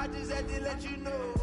I just had to let you know.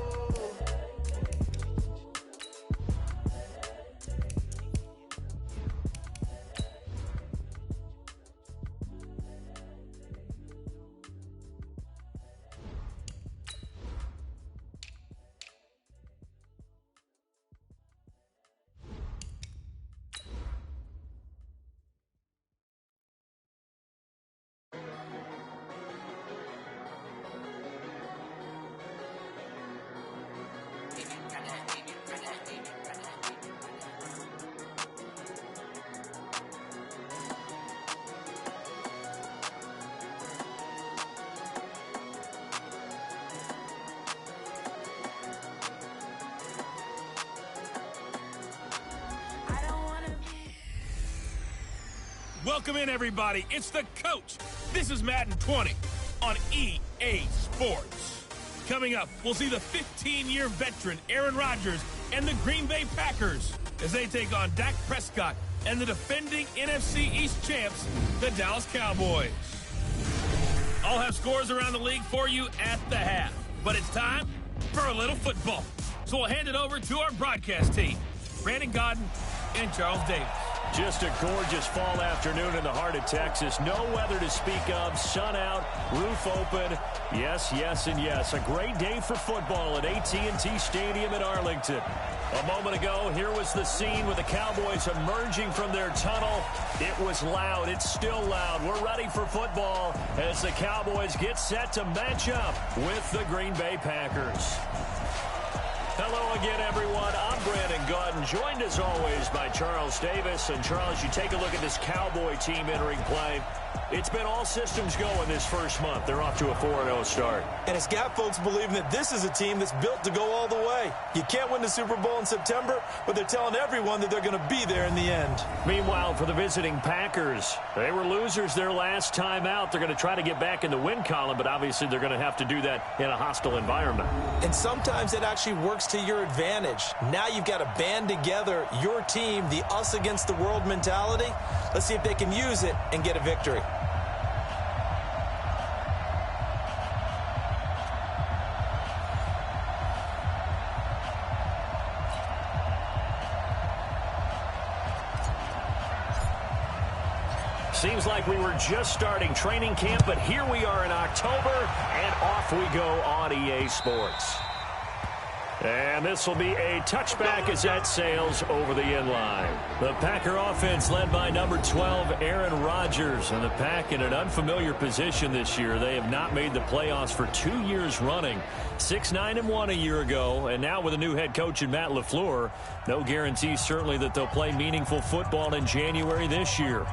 Welcome in, everybody. It's the coach. This is Madden 20 on EA Sports. Coming up, we'll see the 15-year veteran Aaron Rodgers and the Green Bay Packers as they take on Dak Prescott and the defending NFC East champs, the Dallas Cowboys. I'll have scores around the league for you at the half, but it's time for a little football. So we'll hand it over to our broadcast team, Brandon Godden and Charles Davis. Just a gorgeous fall afternoon in the heart of Texas. No weather to speak of. Sun out, roof open. Yes, yes, and yes. A great day for football at AT&T Stadium in Arlington. A moment ago, here was the scene with the Cowboys emerging from their tunnel. It was loud. It's still loud. We're ready for football as the Cowboys get set to match up with the Green Bay Packers. Hello again, everyone. I'm Brandon Godden, joined as always by Charles Davis. And Charles, you take a look at this Cowboy team entering play. It's been all systems go in this first month. They're off to a 4-0 start. And it's got folks believing that this is a team that's built to go all the way. You can't win the Super Bowl in September, but they're telling everyone that they're going to be there in the end. Meanwhile, for the visiting Packers, they were losers their last time out. They're going to try to get back in the win column, but obviously they're going to have to do that in a hostile environment. And sometimes it actually works to your advantage. Now you've got to band together your team, the us against the world mentality. Let's see if they can use it and get a victory. Seems like we were just starting training camp, but here we are in October, and off we go on EA Sports. And this will be a touchback as that sails over the inline. The Packer offense led by number 12, Aaron Rodgers. And the Pack in an unfamiliar position this year. They have not made the playoffs for 2 years running. 6-9-1 a year ago. And now with a new head coach in Matt LaFleur, no guarantee certainly that they'll play meaningful football in January this year.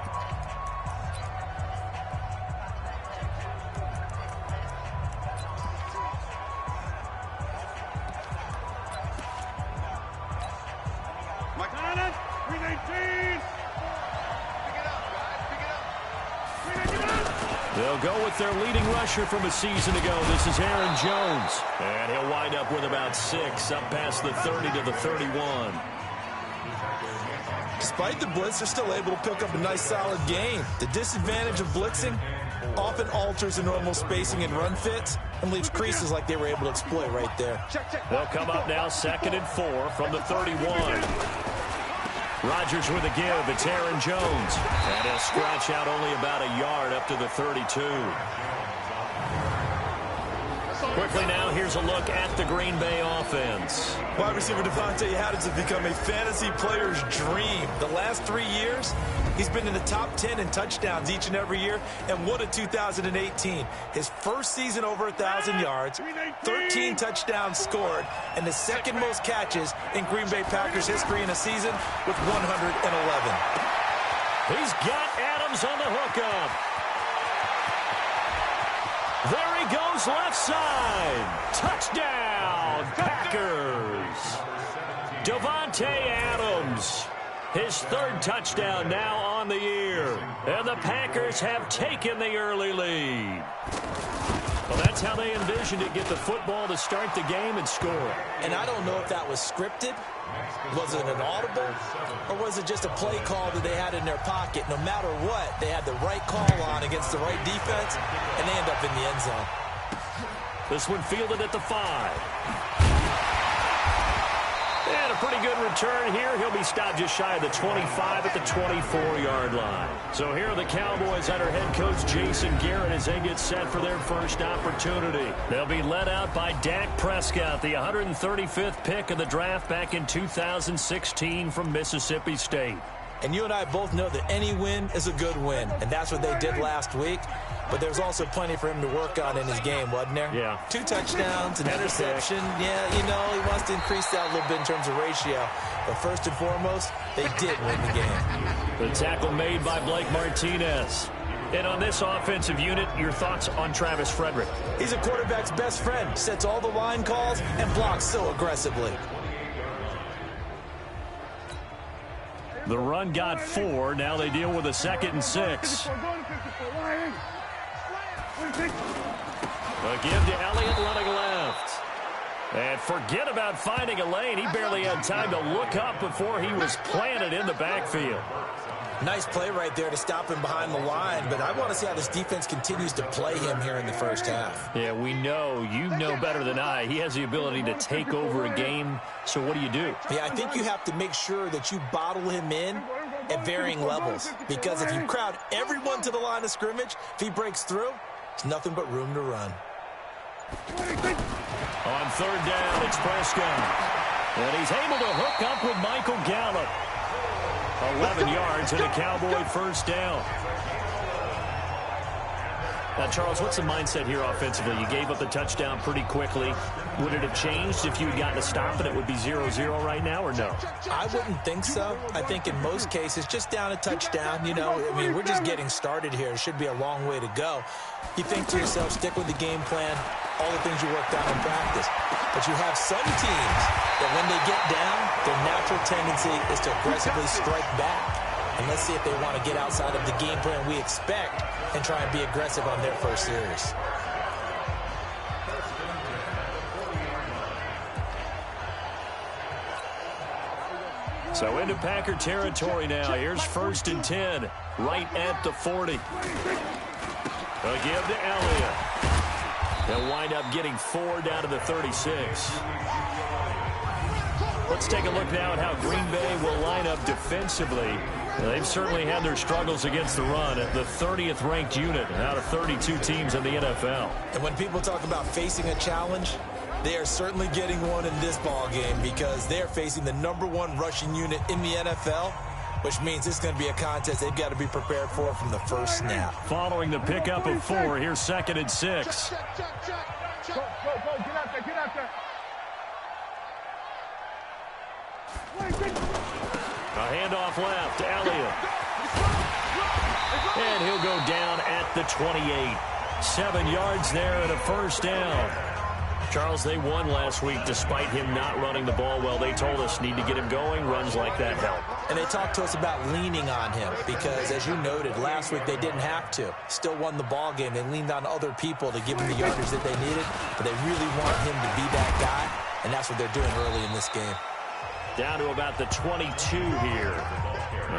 They'll go with their leading rusher from a season ago. This is Aaron Jones. And he'll wind up with about 6, up past the 30 to the 31. Despite the blitz, they're still able to pick up a nice solid gain. The disadvantage of blitzing often alters the normal spacing and run fits and leaves creases like they were able to exploit right there. They'll come up now 2nd and 4 from the 31. Rodgers with a give. It's Aaron Jones. And he'll scratch out only about a yard up to the 32. Quickly now, here's a look at the Green Bay offense. Wide receiver Devontae Adams has become a fantasy player's dream. The last 3 years, he's been in the top 10 in touchdowns each and every year. And what a 2018. His first season over 1,000 yards, 13 touchdowns scored, and the second most catches in Green Bay Packers history in a season with 111. He's got Adams on the hookup. There he goes, left side. Touchdown, Packers. Davante Adams, his 3rd touchdown now on the year. And the Packers have taken the early lead. Well, that's how they envisioned it, get the football to start the game and score. And I don't know if that was scripted. Was it an audible? Or was it just a play call that they had in their pocket? No matter what, they had the right call on against the right defense, and they end up in the end zone. This one fielded at the 5. And a pretty good return here. He'll be stopped just shy of the 25 at the 24-yard line. So here are the Cowboys under head coach Jason Garrett as they get set for their first opportunity. They'll be led out by Dak Prescott, the 135th pick of the draft back in 2016 from Mississippi State. And you and I both know that any win is a good win, and that's what they did last week. But there's also plenty for him to work on in his game, wasn't there? Yeah. 2 touchdowns, an interception. Yeah, you know, he wants to increase that a little bit in terms of ratio. But first and foremost, they did win the game. The tackle made by Blake Martinez. And on this offensive unit, your thoughts on Travis Frederick? He's a quarterback's best friend. Sets all the line calls and blocks so aggressively. The run got 4. Now they deal with a 2nd and 6. A give to Elliott running left. And forget about finding a lane. He barely had time to look up before he was planted in the backfield. Nice play right there to stop him behind the line, but I want to see how this defense continues to play him here in the first half. Yeah, we know. You know better than I. He has the ability to take over a game, so what do you do? Yeah, I think you have to make sure that you bottle him in at varying levels, because if you crowd everyone to the line of scrimmage, if he breaks through, it's nothing but room to run. On 3rd down, it's Prescott. And he's able to hook up with Michael Gallup. 11 yards and a Cowboy first down. Now, Charles, what's the mindset here offensively? You gave up the touchdown pretty quickly. Would it have changed if you had gotten a stop and it would be 0-0 right now, or no? I wouldn't think so. I think in most cases, just down a touchdown, you know, I mean, we're just getting started here. It should be a long way to go. You think to yourself, stick with the game plan, all the things you worked out in practice. But you have some teams that when they get down, their natural tendency is to aggressively strike back. And let's see if they want to get outside of the game plan we expect and try and be aggressive on their first series. So into Packer territory now. Here's 1st and 10, right at the 40. A give to Elliott. They'll wind up getting 4 down to the 36. Let's take a look now at how Green Bay will line up defensively. They've certainly had their struggles against the run at the 30th ranked unit out of 32 teams in the NFL. And when people talk about facing a challenge, they are certainly getting one in this ball game, because they're facing the #1 rushing unit in the NFL, which means it's going to be a contest they've got to be prepared for from the first snap. Following the pickup of 4, here's 2nd and 6. Go, get out there, get out there. A handoff left to Elliott. And he'll go down at the 28. 7 yards there and a first down. Charles, they won last week despite him not running the ball well. They told us need to get him going. Runs like that help. And they talked to us about leaning on him because, as you noted, last week they didn't have to. Still won the ball game. They leaned on other people to give him the yardage that they needed, but they really want him to be that guy, and that's what they're doing early in this game. Down to about the 22 here.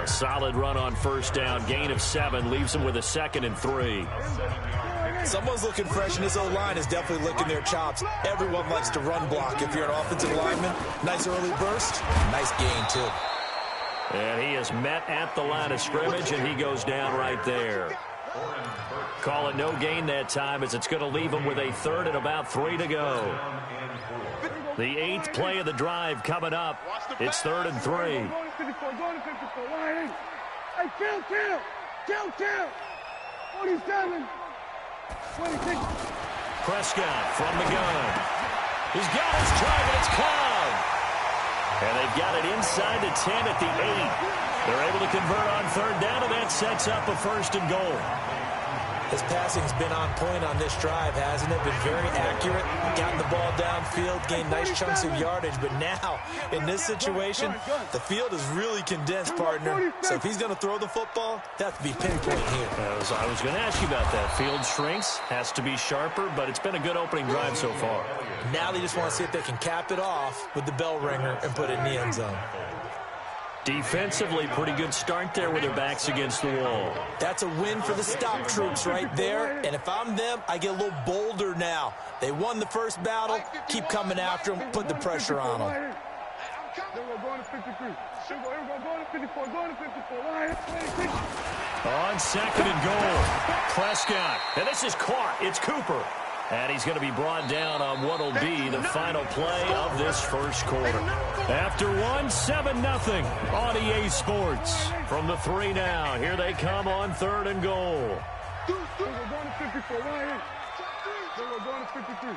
A solid run on first down. Gain of 7 leaves them with a 2nd and 3. Someone's looking fresh, and his O-line is definitely licking their chops. Everyone likes to run block. If you're an offensive lineman, nice early burst, nice gain too. And he is met at the line of scrimmage, and he goes down right there. Call it no gain that time, as it's going to leave him with a 3rd and about 3 to go. The 8th play of the drive coming up. It's 3rd and 3. Hey, kill. 47. 26. Prescott from the gun. He's got his target. It's caught. And they've got it inside the 10 at the 8. They're able to convert on 3rd down, and that sets up a 1st and goal. His passing's been on point on this drive, hasn't it? Been very accurate, gotten the ball downfield, gained nice chunks of yardage. But now, in this situation, the field is really condensed, partner. So if he's going to throw the football, that has to be pinpoint here. I was going to ask you about that. Field shrinks, has to be sharper, but it's been a good opening drive so far. Now they just want to see if they can cap it off with the bell ringer and put it in the end zone. Defensively, pretty good start there with their backs against the wall. That's a win for the stop troops right there. And if I'm them, I get a little bolder now. They won the first battle. Keep coming after them. Put the pressure on them. Here we go, going to 53. Here we go, going to 54, going to 54. On second and goal, Prescott. And this is caught. It's Cooper. And he's going to be brought down on what will be the final play of this first quarter. After one, 7-0 on EA Sports. From the 3 now, here they come on third and goal. Here we go, going to 54. Here we go, going to 53.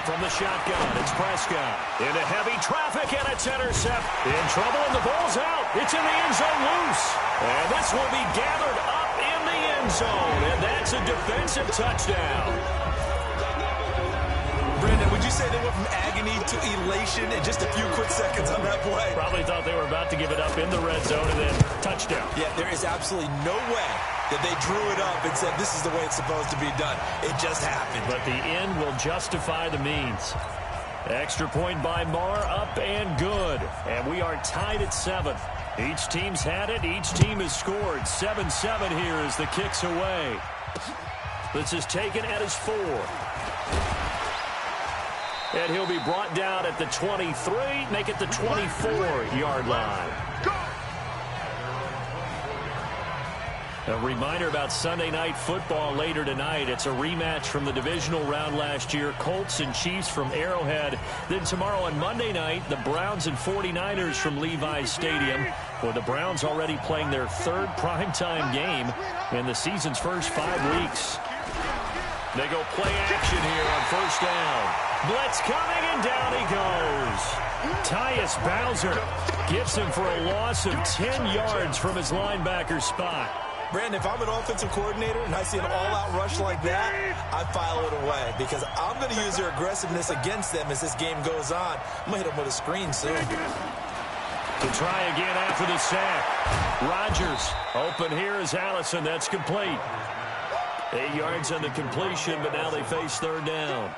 From the shotgun, it's Prescott. Into heavy traffic, and it's intercept. In trouble, and the ball's out. It's in the end zone loose. And this will be gathered up in the end zone. And that's a defensive touchdown. Brandon, would you say they went from agony to elation in just a few quick seconds on that play? Probably thought they were about to give it up in the red zone and then touchdown. Yeah, there is absolutely no way that they drew it up and said this is the way it's supposed to be done. It just happened. But the end will justify the means. Extra point by Marr, up and good. And we are tied at 7. Each team's had it. Each team has scored. 7-7 here as the kick's away. This is taken at his 4. And he'll be brought down at the 23, make it the 24-yard line. A reminder about Sunday Night Football later tonight. It's a rematch from the divisional round last year. Colts and Chiefs from Arrowhead. Then tomorrow on Monday night, the Browns and 49ers from Levi's Stadium. With the Browns already playing their 3rd primetime game in the season's first 5 weeks. They go play action here on first down. Blitz coming, and down he goes. Tyus Bowser gets him for a loss of 10 yards from his linebacker spot. Brandon, if I'm an offensive coordinator and I see an all-out rush like that, I file it away because I'm going to use their aggressiveness against them as this game goes on. I'm going to hit them with a screen soon. To try again after the sack. Rodgers open here is Allison. That's complete. 8 yards on the completion, but now they face third down.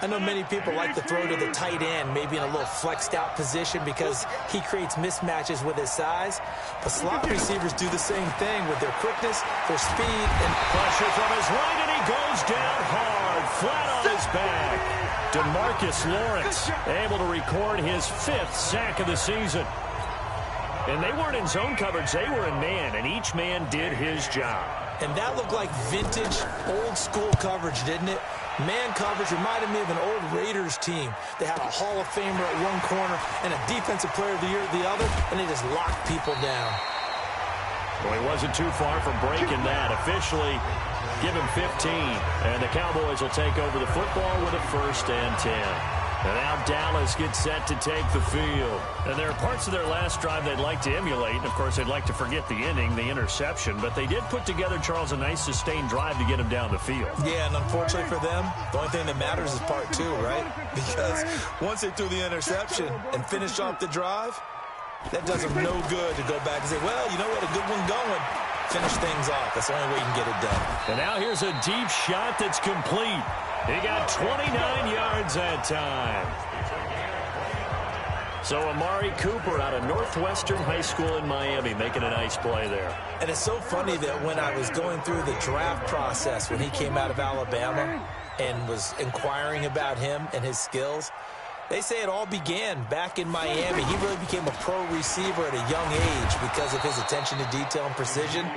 I know many people like to throw to the tight end, maybe in a little flexed out position because he creates mismatches with his size. But slot receivers do the same thing with their quickness, their speed, and pressure from his right, and he goes down hard, flat on his back. DeMarcus Lawrence able to record his 5th sack of the season. And they weren't in zone coverage, they were in man, and each man did his job. And that looked like vintage, old-school coverage, didn't it? Man coverage reminded me of an old Raiders team. They had a Hall of Famer at one corner and a Defensive Player of the Year at the other, and they just locked people down. Well, he wasn't too far from breaking that. Officially, give him 15. And the Cowboys will take over the football with a 1st and 10. And now Dallas gets set to take the field. And there are parts of their last drive they'd like to emulate. And, of course, they'd like to forget the inning, the interception. But they did put together, Charles, a nice sustained drive to get him down the field. Yeah, and unfortunately for them, the only thing that matters is part 2, right? Because once they threw the interception and finished off the drive, that does them no good to go back and say, well, you know what, a good one going. Finish things off. That's the only way you can get it done. And now here's a deep shot that's complete. He got 29 yards that time. So Amari Cooper out of Northwestern High School in Miami making a nice play there. And it's so funny that when I was going through the draft process when he came out of Alabama and was inquiring about him and his skills, they say it all began back in Miami. He really became a pro receiver at a young age because of his attention to detail and precision.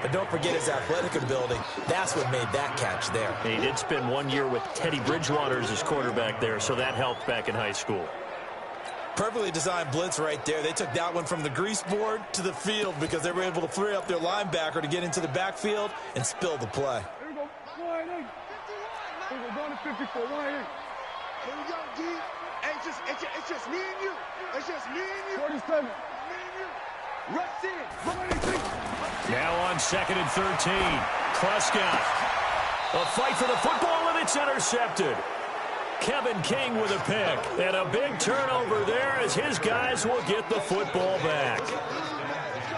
But don't forget his athletic ability. That's what made that catch there. He did spend 1 year with Teddy Bridgewater as his quarterback there, so that helped back in high school. Perfectly designed blitz right there. They took that one from the grease board to the field because they were able to free up their linebacker to get into the backfield and spill the play. Here we go, wide eight. Here we go, going to 54, wide eight. Here we go, D. Hey, it's just me and you. It's just me and you. 47. Me and you. Rush in. Now on 2nd and 13. Prescott. A fight for the football, and it's intercepted. Kevin King with a pick. And a big turnover there as his guys will get the football back.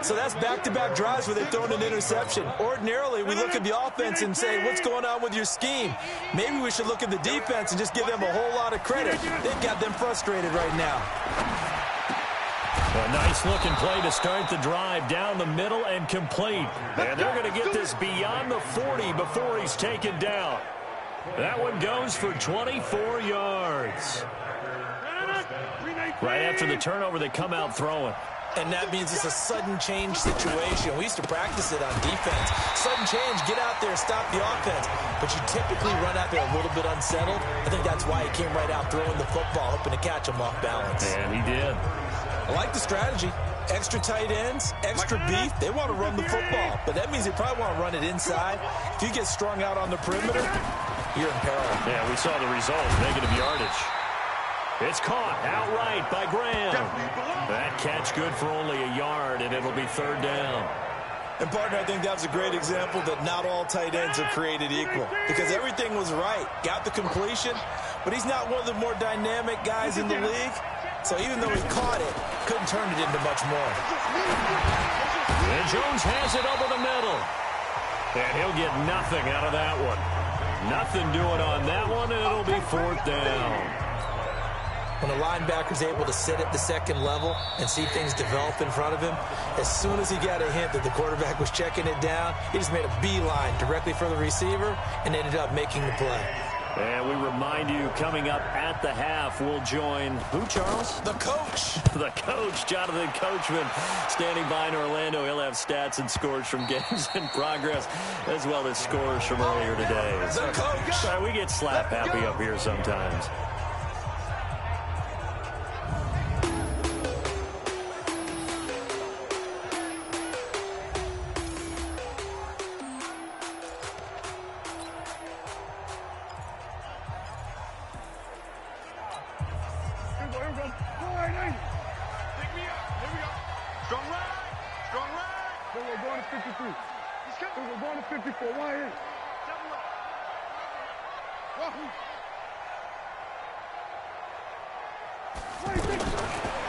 So that's back-to-back drives where they've thrown an interception. Ordinarily, we look at the offense and say, what's going on with your scheme? Maybe we should look at the defense and just give them a whole lot of credit. They've got them frustrated right now. A nice-looking play to start the drive down the middle and complete. And they're going to get this beyond the 40 before he's taken down. That one goes for 24 yards. Right after the turnover, they come out throwing. And that means it's a sudden change situation. We used to practice it on defense. Sudden change, get out there, stop the offense. But you typically run out there a little bit unsettled. I think that's why he came right out throwing the football, hoping to catch him off balance. And he did. I like the strategy. Extra tight ends, extra beef. They want to run the football. But that means they probably want to run it inside. If you get strung out on the perimeter, you're in peril. Yeah, we saw the result, negative yardage. It's caught outright by Graham. That catch good for only a yard, and it'll be third down. And, partner, I think that was a great example that not all tight ends are created equal because everything was right. Got the completion, but he's not one of the more dynamic guys in the league. So even though he caught it, couldn't turn it into much more. And Jones has it over the middle. And he'll get nothing out of that one. Nothing doing on that one, and it'll be fourth down. When a linebacker's able to sit at the second level and see things develop in front of him, as soon as he got a hint that the quarterback was checking it down, he just made a beeline directly for the receiver and ended up making the play. And we remind you, coming up at the half, we'll join who, Charles? The coach. The coach, Jonathan Coachman, standing by in Orlando. He'll have stats and scores from games in progress, as well as scores from earlier today. The coach. We get slap happy up here sometimes.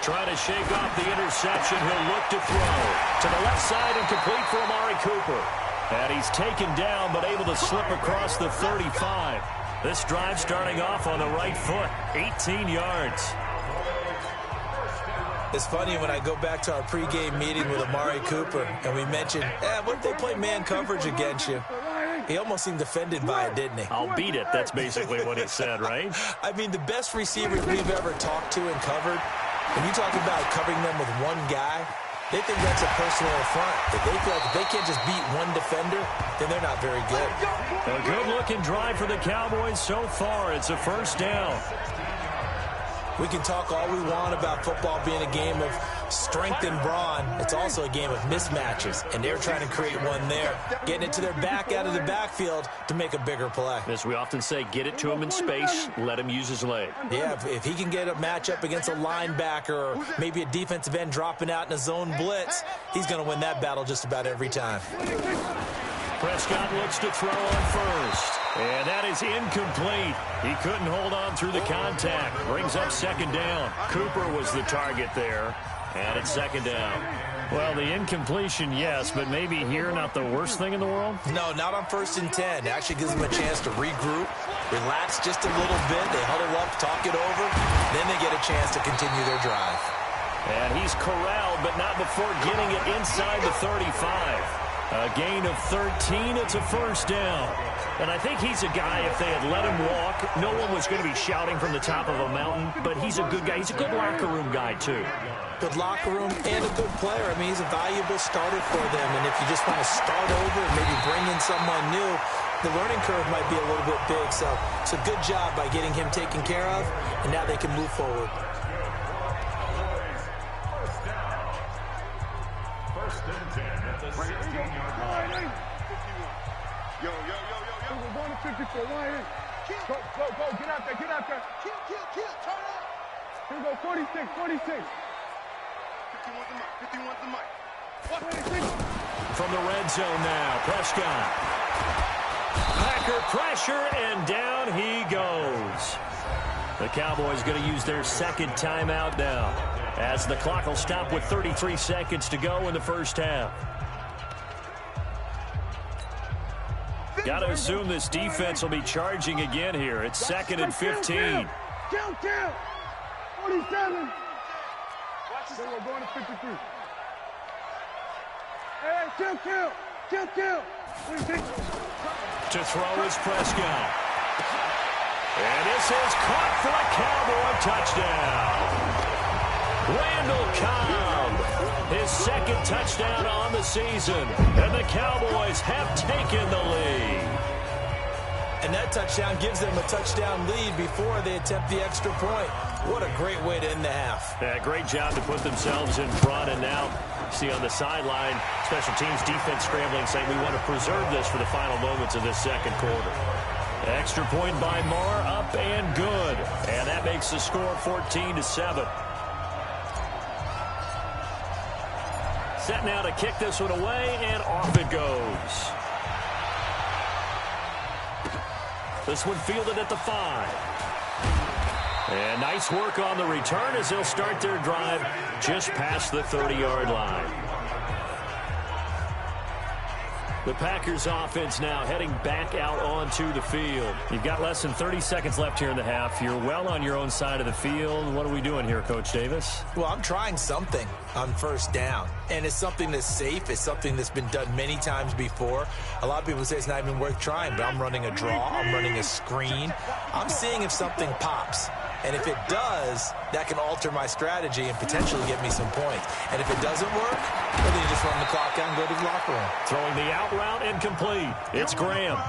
Trying to shake off the interception. He'll look to throw. To the left side and complete for Amari Cooper. And he's taken down but able to slip across the 35. This drive starting off on the right foot. 18 yards. It's funny when I go back to our pregame meeting with Amari Cooper and we mentioned, what if they play man coverage against you? He almost seemed offended by it, didn't he? I'll beat it. That's basically what he said, right? I mean, the best receivers we've ever talked to and covered, when you talk about covering them with one guy, they think that's a personal affront. If they feel like if they can't just beat one defender, then they're not very good. A good-looking drive for the Cowboys so far. It's a first down. We can talk all we want about football being a game of strength and brawn. It's also a game of mismatches, and they're trying to create one there, getting it to their back out of the backfield to make a bigger play. As we often say, get it to him in space, let him use his leg. Yeah, if he can get a matchup against a linebacker or maybe a defensive end dropping out in a zone blitz, he's going to win that battle just about every time. Prescott looks to throw on first. And that is incomplete. He couldn't hold on through the contact. Brings up second down. Cooper was the target there. And it's second down. Well, the incompletion, yes, but maybe here not the worst thing in the world? No, not on 1st and 10. It actually gives them a chance to regroup, relax just a little bit. They huddle up, talk it over. Then they get a chance to continue their drive. And he's corralled, but not before getting it inside the 35. A gain of 13, it's a first down. And I think he's a guy, if they had let him walk, no one was going to be shouting from the top of a mountain, but he's a good guy. He's a good locker room guy, too. Good locker room and a good player. I mean, he's a valuable starter for them. And if you just want to start over and maybe bring in someone new, the learning curve might be a little bit big. So it's a good job by getting him taken care of, and now they can move forward. First and 10 at the 16-yard line. Yo. We're going to 54. Why in? Go. Get out there. Kill. Turn up. Here we go. 46. 51's the mic. From the red zone now, Prescott. Packer pressure, and down he goes. The Cowboys going to use their second timeout now. as the clock will stop with 33 seconds to go in the first half. Got to assume this defense will be charging again here. It's 2nd and 15. Count. 47. Watch this. We're going to 53. Hey, count. To throw is Prescott. And this is caught for a Cowboy touchdown. Randall Cobb, his 2nd touchdown on the season. And the Cowboys have taken the lead. And that touchdown gives them a touchdown lead before they attempt the extra point. What a great way to end the half. Yeah, great job to put themselves in front. And now, see on the sideline, special teams defense scrambling, saying we want to preserve this for the final moments of this second quarter. Extra point by Marr, up and good. And that makes the score 14-7. Set now to kick this one away, and off it goes. This one fielded at the 5. And nice work on the return as they'll start their drive just past the 30-yard line. The Packers offense now heading back out onto the field. You've got less than 30 seconds left here in the half. You're well on your own side of the field. What are we doing here, Coach Davis? Well, I'm trying something on first down. And it's something that's safe. It's something that's been done many times before. A lot of people say it's not even worth trying, but I'm running a draw. I'm running a screen. I'm seeing if something pops. And if it does, that can alter my strategy and potentially get me some points. And if it doesn't work, well, then you just run the clock out and go to the locker room. Throwing the out route incomplete. It's Graham.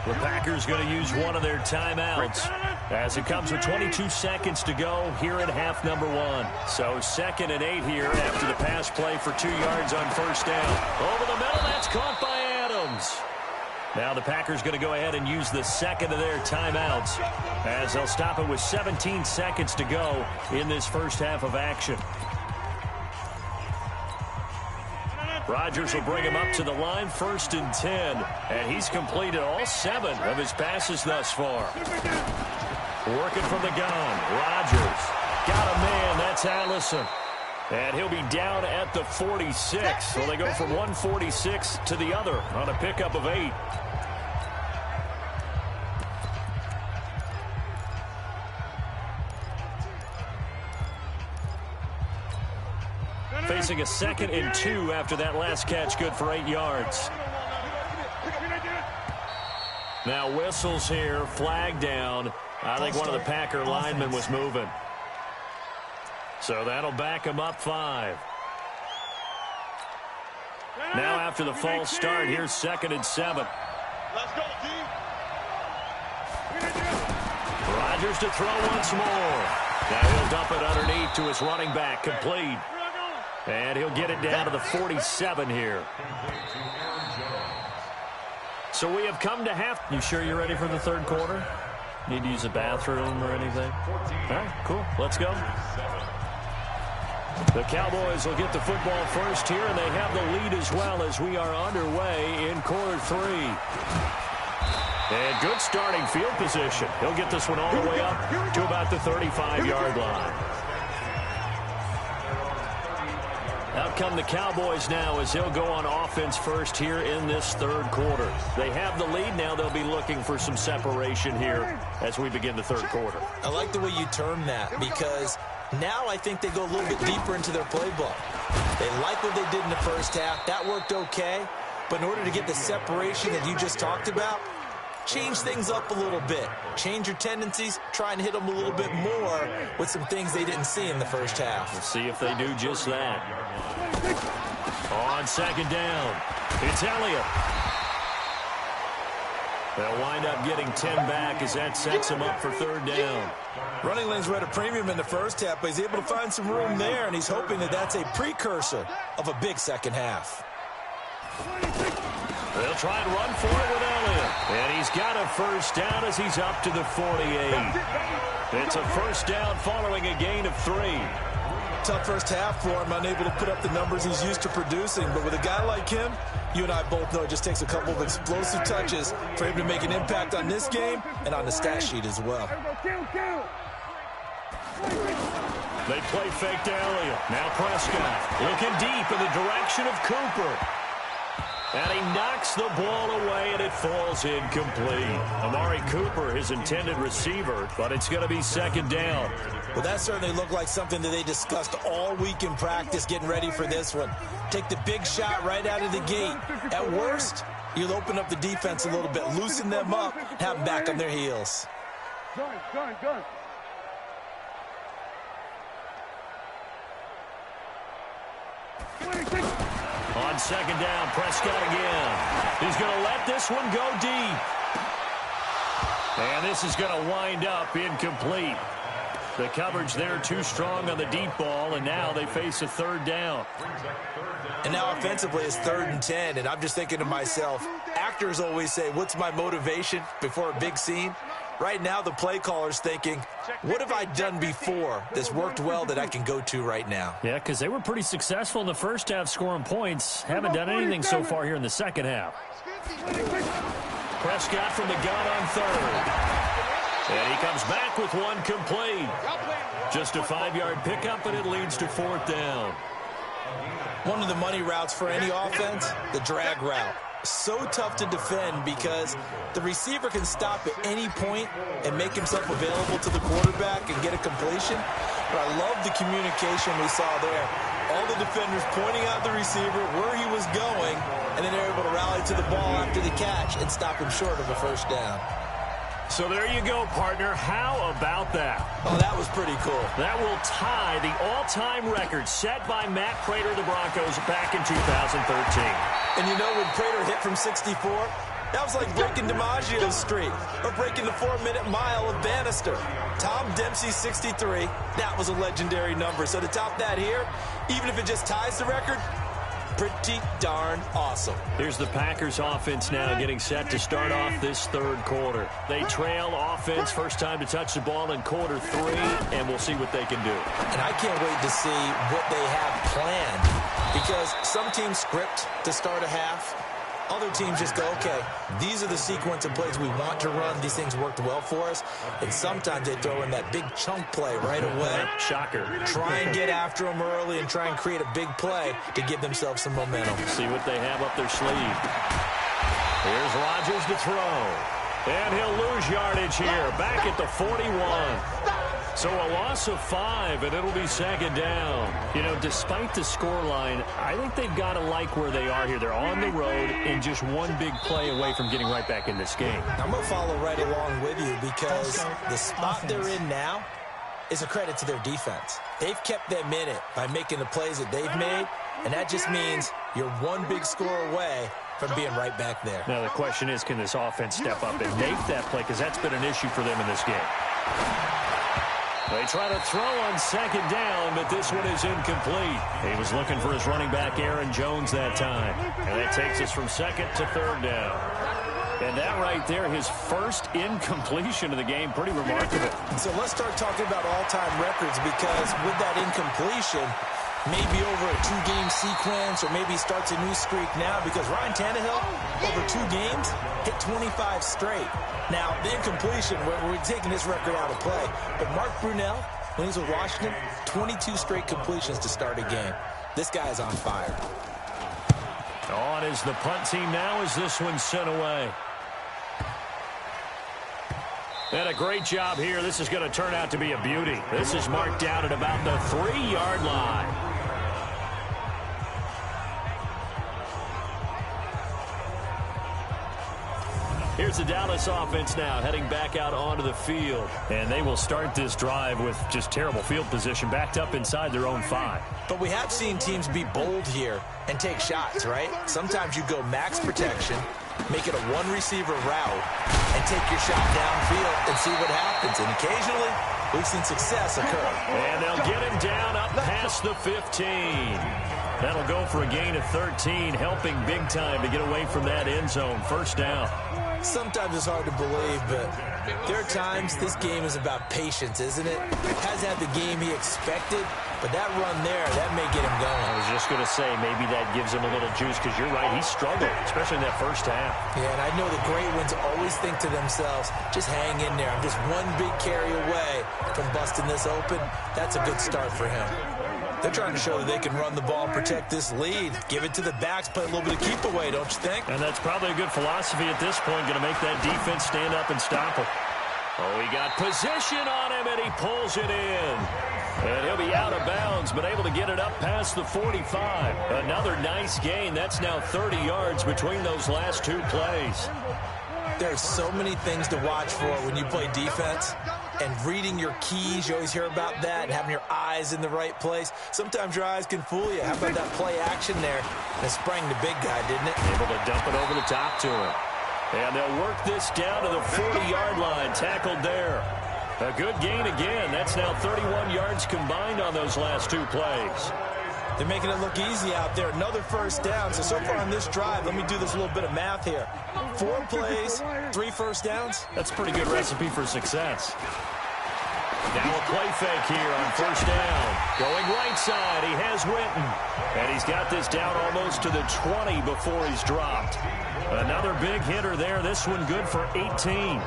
The Packers going to use one of their timeouts as it comes with 22 seconds to go here in half number 1. So 2nd and 8 here after the pass play for 2 yards on first down. Over the middle, that's caught by Adams. Now the Packers going to go ahead and use the 2nd of their timeouts as they'll stop it with 17 seconds to go in this first half of action. Rodgers will bring him up to the line, 1st and 10. And he's completed all 7 of his passes thus far. Working from the gun, Rodgers. Got a man, that's Allison. And he'll be down at the 46. So they go from 146 to the other on a pickup of 8. Facing a 2nd and 2 after that last catch, good for 8 yards. Now whistles here, flag down. I think one of the Packer linemen was moving. So that'll back him up 5. Now after the false start, here's 2nd and 7. Let's go, D. Rodgers to throw once more. Now he'll dump it underneath to his running back, complete. And he'll get it down to the 47 here. So we have come to half. You sure you're ready for the third quarter? Need to use a bathroom or anything? All right, cool. Let's go. The Cowboys will get the football first here, and they have the lead as well as we are underway in quarter 3. And good starting field position. He'll get this one all the way up to about the 35-yard line. Out come the Cowboys now as they'll go on offense first here in this third quarter. They have the lead now. They'll be looking for some separation here as we begin the third quarter. I like the way you term that because now I think they go a little bit deeper into their playbook. They like what they did in the first half. That worked okay. But in order to get the separation that you just talked about, change things up a little bit. Change your tendencies. Try and hit them a little bit more with some things they didn't see in the first half. We'll see if they do just that. On second down, it's Elliott. They'll wind up getting 10 back as that sets him up for third down. Running lanes were at a premium in the first half, but he's able to find some room there, and he's hoping that that's a precursor of a big second half. They'll try and run for it with Elliott. And he's got a first down as he's up to the 48. It's a first down following a gain of 3. Tough first half for him, unable to put up the numbers he's used to producing. But with a guy like him, you and I both know it just takes a couple of explosive touches for him to make an impact on this game and on the stat sheet as well. They play fake to Elliott. Now Prescott looking deep in the direction of Cooper. And he knocks the ball away, and it falls incomplete. Amari Cooper, his intended receiver, but it's going to be second down. Well, that certainly looked like something that they discussed all week in practice, getting ready for this one. Take the big shot right out of the gate. At worst, you'll open up the defense a little bit, loosen them up, have them back on their heels. Gun. On second down, Prescott again. He's going to let this one go deep. And this is going to wind up incomplete. The coverage there too strong on the deep ball, and now they face a third down. And now offensively it's 3rd and 10, and I'm just thinking to myself, actors always say, what's my motivation before a big scene? Right now the play caller's thinking, what have I done before that's worked well that I can go to right now? Yeah, because they were pretty successful in the first half scoring points. Haven't done anything so far here in the second half. Prescott from the gun on 3rd. And he comes back with one complete. Just a 5-yard pickup, and it leads to 4th down. One of the money routes for any offense, the drag route. So tough to defend because the receiver can stop at any point and make himself available to the quarterback and get a completion. But I love the communication we saw there. All the defenders pointing out the receiver, where he was going, and then they're able to rally to the ball after the catch and stop him short of a first down. So there you go, partner. How about that? Oh, that was pretty cool. That will tie the all-time record set by Matt Prater of the Broncos back in 2013. And you know, when Prater hit from 64, that was like breaking DiMaggio's streak or breaking the 4-minute mile of Bannister. Tom Dempsey's 63, that was a legendary number. So to top that here, even if it just ties the record, pretty darn awesome. Here's the Packers offense now getting set to start off this 3rd quarter. They trail offense, first time to touch the ball in quarter 3, and we'll see what they can do. And I can't wait to see what they have planned, because some teams script to start a half. Other teams just go, okay, these are the sequence of plays we want to run. These things worked well for us. And sometimes they throw in that big chunk play right away. Shocker. Try and get after them early and try and create a big play to give themselves some momentum. See what they have up their sleeve. Here's Rodgers to throw. And he'll lose yardage here. Back at the 41. So a loss of 5, and it'll be second down. You know, despite the scoreline, I think they've got to like where they are here. They're on the road and just one big play away from getting right back in this game. I'm going to follow right along with you because the spot they're in now is a credit to their defense. They've kept them in it by making the plays that they've made, and that just means you're one big score away from being right back there. Now the question is, can this offense step up and make that play? Because that's been an issue for them in this game. They try to throw on second down, but this one is incomplete. He was looking for his running back, Aaron Jones, that time. And that takes us from 2nd to 3rd down. And that right there, his first incompletion of the game, pretty remarkable. So let's start talking about all-time records, because with that incompletion, maybe over a 2-game sequence, or maybe starts a new streak now, because Ryan Tannehill, over 2 games, hit 25 straight. Now, the incompletion, we're taking this record out of play. But Mark Brunell, when he was with Washington, 22 straight completions to start a game. This guy is on fire. On is the punt team now as this one's sent away. And a great job here. This is going to turn out to be a beauty. This is marked out at about the 3-yard line. Here's the Dallas offense now heading back out onto the field. And they will start this drive with just terrible field position, backed up inside their own 5. But we have seen teams be bold here and take shots, right? Sometimes you go max protection, make it a one-receiver route, and take your shot downfield and see what happens. And occasionally, we've seen success occur. And they'll get him down up past the 15. That'll go for a gain of 13, helping big time to get away from that end zone. First down. Sometimes it's hard to believe, but there are times this game is about patience, isn't it? Hasn't had the game he expected, but that run there, that may get him going. I was just going to say, maybe that gives him a little juice, because you're right, he struggled, especially in that first half. Yeah, and I know the great ones always think to themselves, just hang in there. I'm just one big carry away from busting this open. That's a good start for him. They're trying to show that they can run the ball and protect this lead. Give it to the backs, play a little bit of keep away, don't you think? And that's probably a good philosophy at this point, going to make that defense stand up and stop him. Oh, he got position on him, and he pulls it in. And he'll be out of bounds, but able to get it up past the 45. Another nice gain. That's now 30 yards between those last two plays. There's so many things to watch for when you play defense. And reading your keys, you always hear about that, and having your eyes in the right place. Sometimes your eyes can fool you. How about that play action there? And it sprang the big guy, didn't it? Able to dump it over the top to him. And they'll work this down to the 40-yard line. Tackled there. A good gain again. That's now 31 yards combined on those last two plays. They're making it look easy out there. Another first down. So far on this drive, let me do this little bit of math here. 4 plays, 3 first downs. That's a pretty good recipe for success. Now a play fake here on first down. Going right side, he has Witten. And he's got this down almost to the 20 before he's dropped. Another big hitter there. This one good for 18.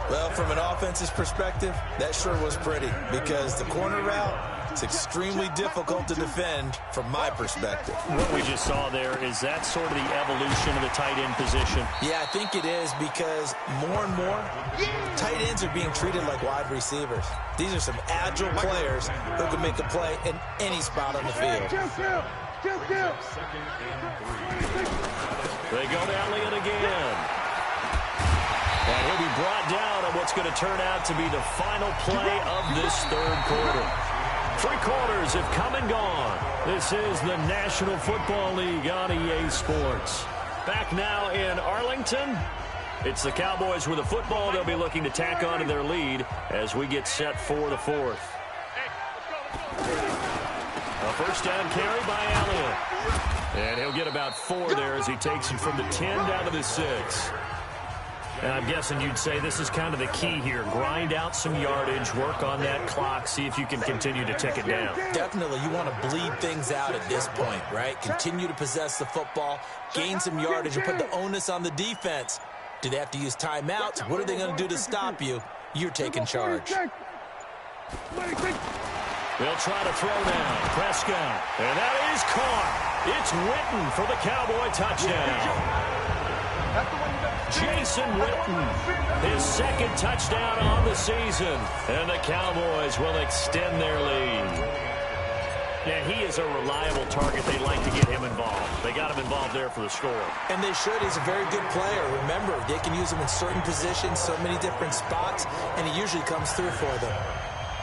Well, from an offense's perspective, that sure was pretty, because the corner route, it's extremely difficult to defend from my perspective. What we just saw there, is that sort of the evolution of the tight end position? Yeah, I think it is, because more and more, tight ends are being treated like wide receivers. These are some agile players who can make a play in any spot on the field. They go to Elliott again. And he'll be brought down on what's going to turn out to be the final play of this third quarter. 3 quarters have come and gone. This is the National Football League on EA Sports. Back now in Arlington. It's the Cowboys with a football. They'll be looking to tack on to their lead as we get set for the fourth. A first down carry by Elliott. And he'll get about 4 there as he takes it from the 10 down to the 6. And I'm guessing you'd say this is kind of the key here. Grind out some yardage, work on that clock, see if you can continue to tick it down. Definitely, you want to bleed things out at this point, right? Continue to possess the football, gain some yardage, and put the onus on the defense. Do they have to use timeouts? What are they going to do to stop you? You're taking charge. They'll try to throw now. Prescott. And that is caught. It's Witten for the Cowboy touchdown. Jason Witten, his second touchdown on the season. And the Cowboys will extend their lead. Yeah, he is a reliable target. They like to get him involved. They got him involved there for the score. And they should. He's a very good player. Remember, they can use him in certain positions, so many different spots, and he usually comes through for them.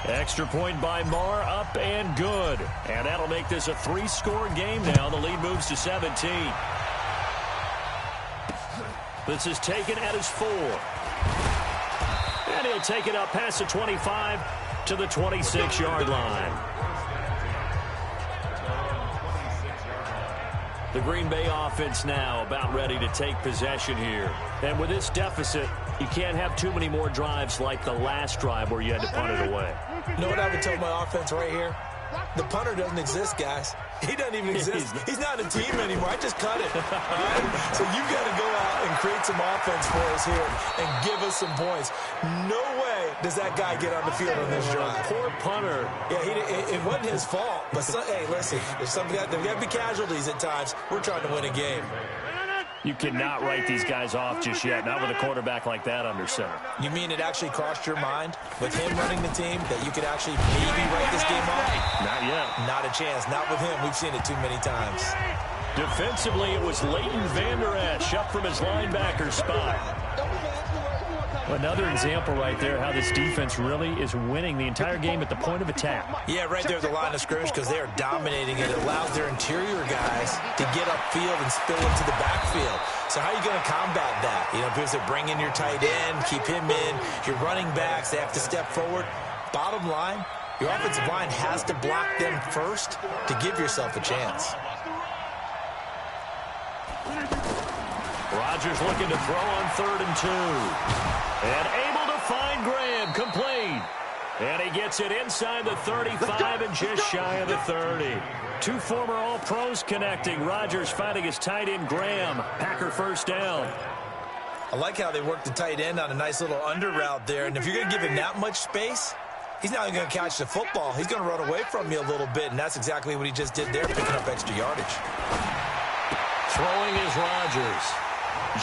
Extra point by Marr, up and good. And that'll make this a 3-score game now. The lead moves to 17. This is taken at his 4. And he'll take it up past the 25 to the 26-yard line. The Green Bay offense now about ready to take possession here. And with this deficit, you can't have too many more drives like the last drive where you had to punt it away. You know what I would tell my offense right here? The punter doesn't exist, guys. He doesn't even exist. He's not a team anymore. I just cut it. Right? So you've got to go out and create some offense for us here and give us some points. No way does that guy get on the field on this drive. Poor punter. Yeah, it wasn't his fault. But, hey, listen, there's got to be casualties at times. We're trying to win a game. You cannot write these guys off just yet, not with a quarterback like that under center. You mean it actually crossed your mind with him running the team that you could actually maybe write this game off? Not yet. Not a chance. Not with him. We've seen it too many times. Defensively, it was Leighton Vander Esch up from his linebacker spot. Another example right there how this defense really is winning the entire game at the point of attack. Yeah, right there at the line of scrimmage because they are dominating it. It allows their interior guys to get upfield and spill into the backfield. So how are you going to combat that? You know, because they bring in your tight end, keep him in. Your running backs, they have to step forward. Bottom line, your offensive line has to block them first to give yourself a chance. Rodgers looking to throw on 3rd and 2. And able to find Graham, complete. And he gets it inside the 35 and just shy of the 30. Two former All-Pros connecting. Rodgers finding his tight end, Graham. Packer first down. I like how they worked the tight end on a nice little under route there. And if you're going to give him that much space, he's not even going to catch the football. He's going to run away from you a little bit, and that's exactly what he just did there, picking up extra yardage. Throwing is Rodgers.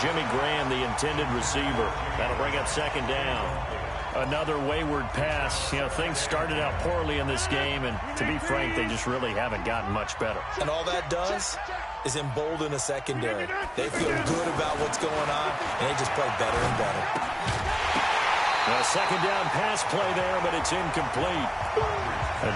Jimmy Graham, the intended receiver. That'll bring up second down. Another wayward pass. You know, things started out poorly in this game, and to be frank, they just really haven't gotten much better. And all that does is embolden the secondary. They feel good about what's going on, and they just play better and better. A second down pass play there, but it's incomplete.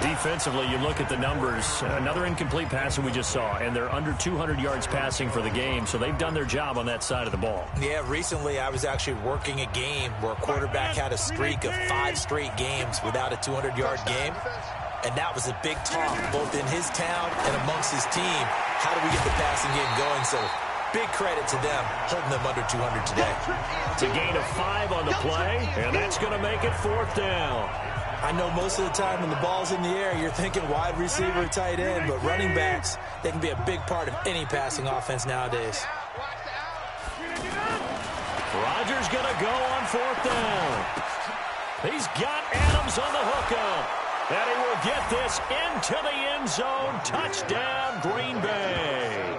Defensively, you look at the numbers. Another incomplete pass that we just saw, and they're under 200 yards passing for the game, so they've done their job on that side of the ball. Yeah, recently I was actually working a game where a quarterback had a streak of 5 straight games without a 200-yard game, and that was a big talk both in his town and amongst his team. How do we get the passing game going? So big credit to them holding them under 200 today. It's a gain of 5 on the play, and that's going to make it fourth down. I know most of the time when the ball's in the air, you're thinking wide receiver, tight end, but running backs, they can be a big part of any passing offense nowadays. Rodgers going to go on fourth down. He's got Adams on the hookup. And he will get this into the end zone. Touchdown, Green Bay.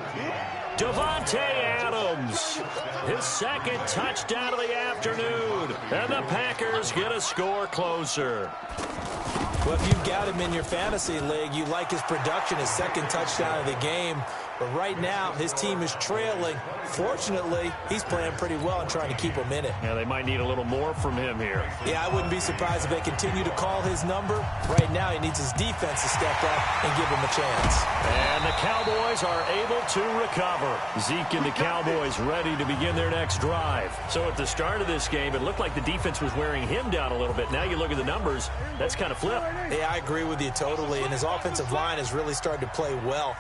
Davante Adams, his second touchdown of the afternoon. And the Packers get a score closer. Well, if you've got him in your fantasy league, you like his production, his second touchdown of the game. But right now, his team is trailing. Fortunately, he's playing pretty well and trying to keep them in it. Yeah, they might need a little more from him here. Yeah, I wouldn't be surprised if they continue to call his number. Right now, he needs his defense to step up and give him a chance. And the Cowboys are able to recover. Zeke and the Cowboys ready to begin their next drive. So at the start of this game, it looked like the defense was wearing him down a little bit. Now you look at the numbers, that's kind of flipped. Yeah, I agree with you totally. And his offensive line has really started to play well.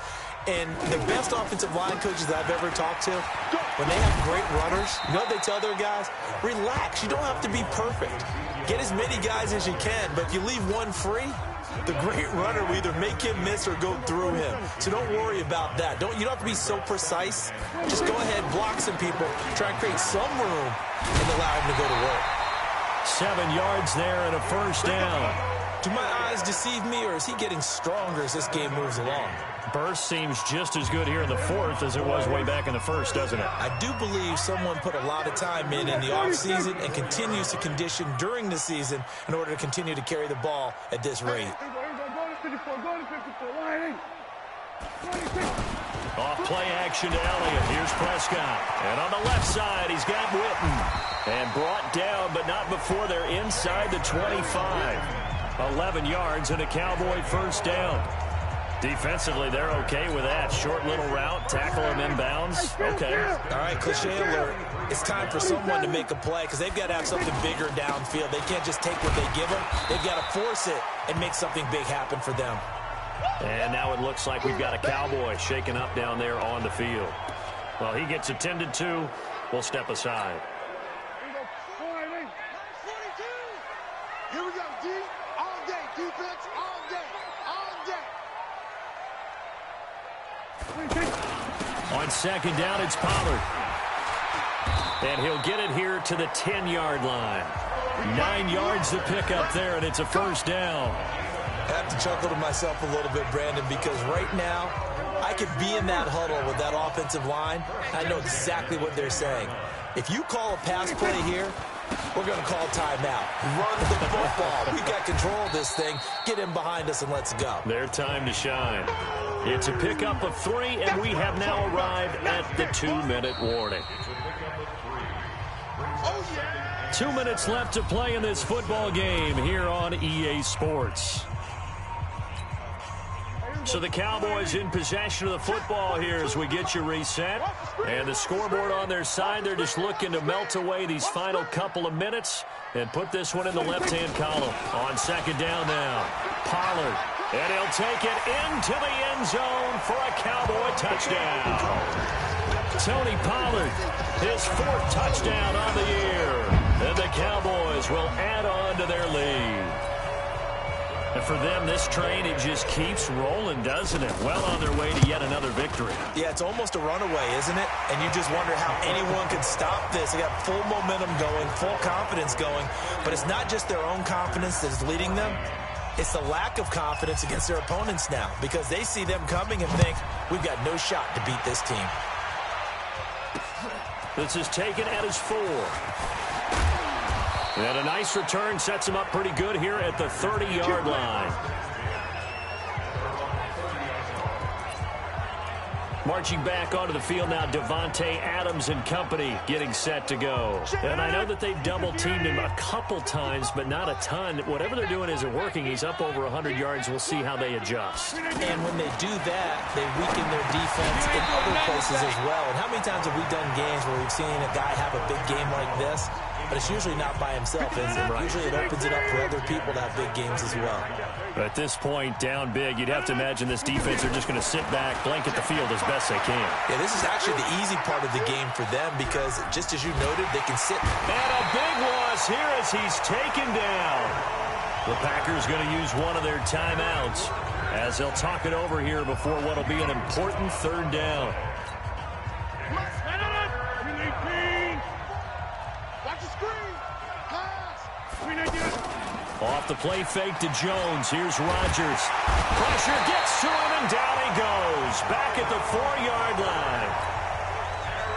And the best offensive line coaches that I've ever talked to, when they have great runners, you know what they tell their guys? Relax. You don't have to be perfect. Get as many guys as you can, but if you leave one free, the great runner will either make him miss or go through him. So don't worry about that. You don't have to be so precise. Just go ahead, block some people, try and create some room, and allow him to go to work. 7 yards there and a first down. Do my eyes deceive me, or is he getting stronger as this game moves along? Burst seems just as good here in the fourth as it was way back in the first, doesn't it? I do believe someone put a lot of time in the offseason and continues to condition during the season in order to continue to carry the ball at this rate. Off play action to Elliott. Here's Prescott. And on the left side, he's got Witten. And brought down, but not before they're inside the 25. 11 yards and a Cowboy first down. Defensively, they're okay with that. Short little route, tackle him inbounds. Okay. All right, cliche alert. It's time for someone to make a play because they've got to have something bigger downfield. They can't just take what they give them. They've got to force it and make something big happen for them. And now it looks like we've got a Cowboy shaking up down there on the field. Well, he gets attended to. We'll step aside. Here we go, D. All day, defense, all day, all day. On second down, it's Pollard. And he'll get it here to the 10-yard line. 9 yards to pick up there, and it's a first down. I have to chuckle to myself a little bit, Brandon, because right now I could be in that huddle with that offensive line. I know exactly what they're saying. If you call a pass play here, we're going to call timeout. Run the football. We've got control of this thing. Get him behind us and let's go. Their time to shine. It's a pickup of 3, and we have now arrived at the 2-minute warning. 2 minutes left to play in this football game here on EA Sports. So the Cowboys in possession of the football here as we get you reset. And the scoreboard on their side, they're just looking to melt away these final couple of minutes and put this one in the left-hand column. On second down now, Pollard. And he'll take it into the end zone for a Cowboy touchdown. Tony Pollard, his 4th touchdown on the year. And the Cowboys will add on to their lead. And for them, this train, it just keeps rolling, doesn't it? Well on their way to yet another victory. Yeah, it's almost a runaway, isn't it? And you just wonder how anyone could stop this. They got full momentum going, full confidence going. But it's not just their own confidence that's leading them. It's the lack of confidence against their opponents now, because they see them coming and think, we've got no shot to beat this team. This is taken at his 4. And a nice return sets him up pretty good here at the 30-yard line. Marching back onto the field now, Devontae Adams and company getting set to go. And I know that they've double-teamed him a couple times, but not a ton. Whatever they're doing isn't working. He's up over 100 yards. We'll see how they adjust. And when they do that, they weaken their defense in other places as well. And how many times have we done games where we've seen a guy have a big game like this? But it's usually not by himself, is it? Usually it opens it up for other people to have big games as well. At this point, down big, you'd have to imagine this defense are just going to sit back, blanket the field as best they can. Yeah, this is actually the easy part of the game for them because, just as you noted, they can sit. And a big loss here as he's taken down. The Packers going to use one of their timeouts as they'll talk it over here before what will be an important 3rd down. Off the play fake to Jones. Here's Rodgers. Pressure gets to him, and down he goes. Back at the 4-yard line.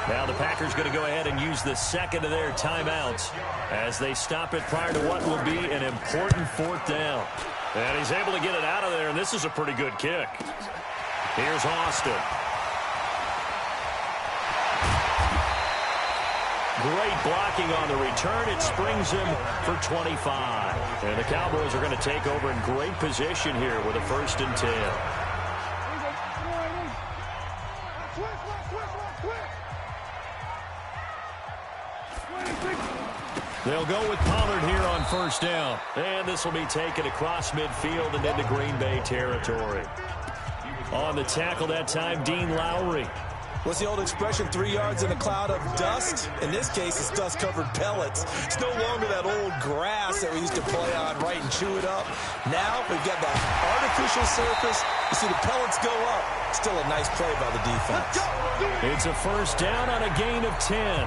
Now the Packers going to go ahead and use the second of their timeouts as they stop it prior to what will be an important 4th down. And he's able to get it out of there, and this is a pretty good kick. Here's Austin. Great blocking on the return. It springs him for 25. And the Cowboys are going to take over in great position here with a 1st and 10. They'll go with Pollard here on 1st down. And this will be taken across midfield and into Green Bay territory. On the tackle that time, Dean Lowry. What's the old expression, 3 yards in a cloud of dust? In this case, it's dust-covered pellets. It's no longer that old grass that we used to play on, right, and chew it up. Now we've got that artificial surface. You see the pellets go up. Still a nice play by the defense. It's a 1st down on a gain of 10.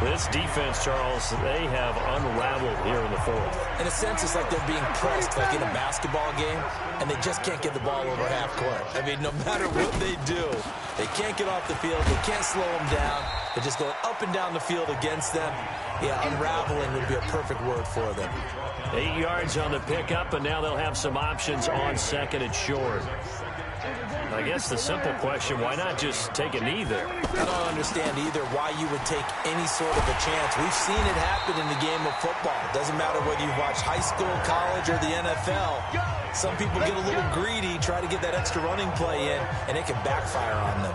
This defense, Charles, they have unraveled here in the 4th. In a sense, it's like they're being pressed like in a basketball game, and they just can't get the ball over half court. I mean, no matter what they do, they can't get off the field. They can't slow them down. They're just going up and down the field against them. Yeah, unraveling would be a perfect word for them. 8 yards on the pickup, and now they'll have some options on 2nd and short. I guess the simple question, why not just take a knee there? I don't understand either why you would take any sort of a chance. We've seen it happen in the game of football. It doesn't matter whether you watch high school, college, or the NFL. Some people get a little greedy, try to get that extra running play in, and it can backfire on them.